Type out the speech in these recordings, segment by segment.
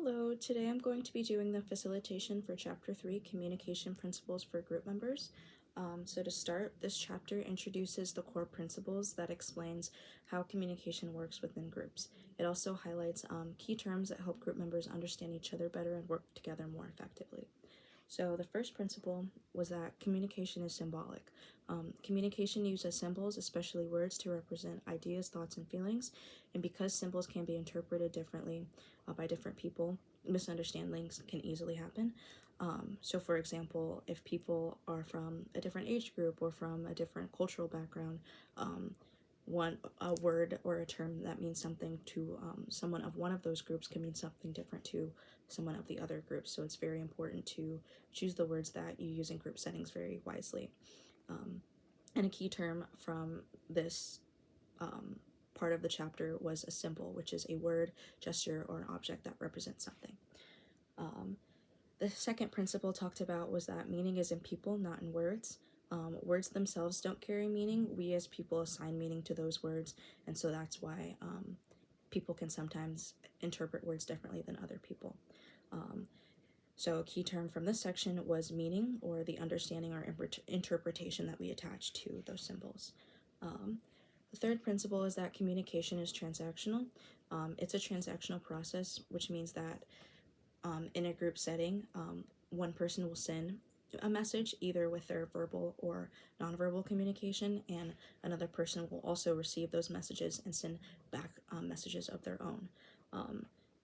Hello, today I'm going to be doing the facilitation for Chapter 3, Communication Principles for Group Members. So to start, this chapter introduces the core principles that explains how communication works within groups. It also highlights key terms that help group members understand each other better and work together more effectively. So the first principle was that communication is symbolic. Communication uses symbols, especially words, to represent ideas, thoughts, and feelings. And because symbols can be interpreted differently by different people, misunderstandings can easily happen. So for example, if people are from a different age group or from a different cultural background, a word or a term that means something to someone of one of those groups can mean something different to someone of the other groups. So it's very important to choose the words that you use in group settings very wisely. And a key term from this part of the chapter was a symbol, which is a word, gesture, or an object that represents something. The second principle talked about was that meaning is in people, not in words. Words themselves don't carry meaning. We as people assign meaning to those words, and so that's why people can sometimes interpret words differently than other people. So a key term from this section was meaning, or the understanding or interpretation that we attach to those symbols. The third principle is that communication is transactional. It's a transactional process, which means that in a group setting, one person will send a message either with their verbal or nonverbal communication, and another person will also receive those messages and send back messages of their own.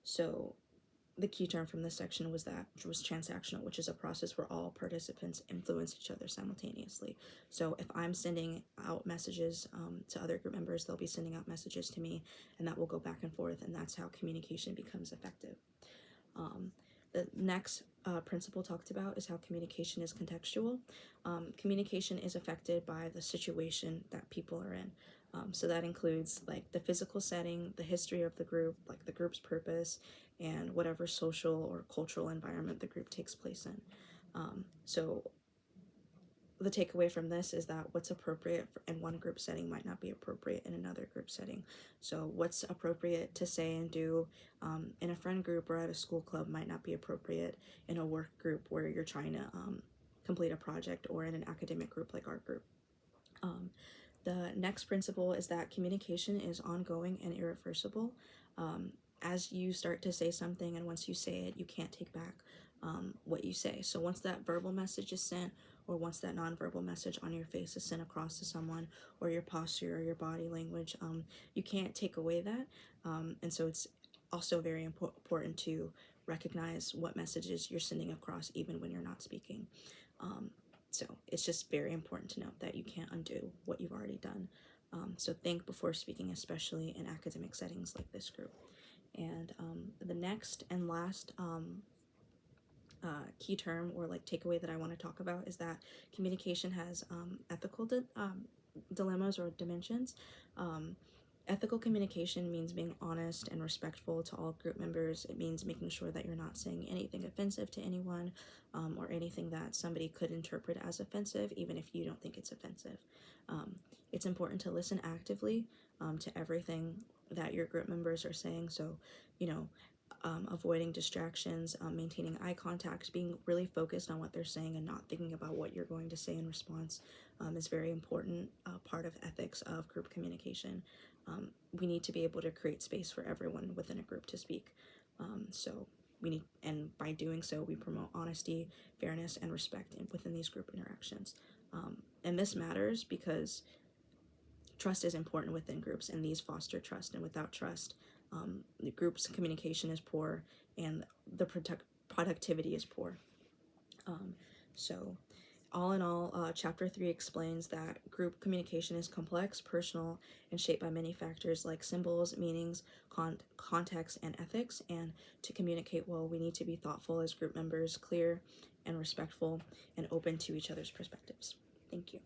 So the key term from this section was transactional, which is a process where all participants influence each other simultaneously. So if I'm sending out messages to other group members, they'll be sending out messages to me, and that will go back and forth, and that's how communication becomes effective. The next principle talked about is how communication is contextual. Communication is affected by the situation that people are in. So that includes like the physical setting, the history of the group, like the group's purpose, and whatever social or cultural environment the group takes place in. So the takeaway from this is that what's appropriate in one group setting might not be appropriate in another group setting. So what's appropriate to say and do in a friend group or at a school club might not be appropriate in a work group where you're trying to complete a project, or in an academic group like our group. The next principle is that communication is ongoing and irreversible. As you start to say something, and once you say it, you can't take back what you say. So once that verbal message is sent, or once that nonverbal message on your face is sent across to someone, or your posture or your body language, you can't take away that. And so it's also very important to recognize what messages you're sending across even when you're not speaking. So it's just very important to note that you can't undo what you've already done. So think before speaking, especially in academic settings like this group. And the next and last key term, or like takeaway, that I want to talk about is that communication has ethical dilemmas or dimensions. Ethical communication means being honest and respectful to all group members. It means making sure that you're not saying anything offensive to anyone, or anything that somebody could interpret as offensive, even if you don't think it's offensive. It's important to listen actively to everything that your group members are saying. So, avoiding distractions, maintaining eye contact, being really focused on what they're saying and not thinking about what you're going to say in response is very important part of ethics of group communication. We need to be able to create space for everyone within a group to speak. And by doing so, we promote honesty, fairness, and respect within these group interactions. And this matters because trust is important within groups, and these foster trust. And without trust, the group's communication is poor, and the productivity is poor. So all in all, Chapter 3 explains that group communication is complex, personal, and shaped by many factors like symbols, meanings, context, and ethics. And to communicate well, we need to be thoughtful as group members, clear and respectful, and open to each other's perspectives. Thank you.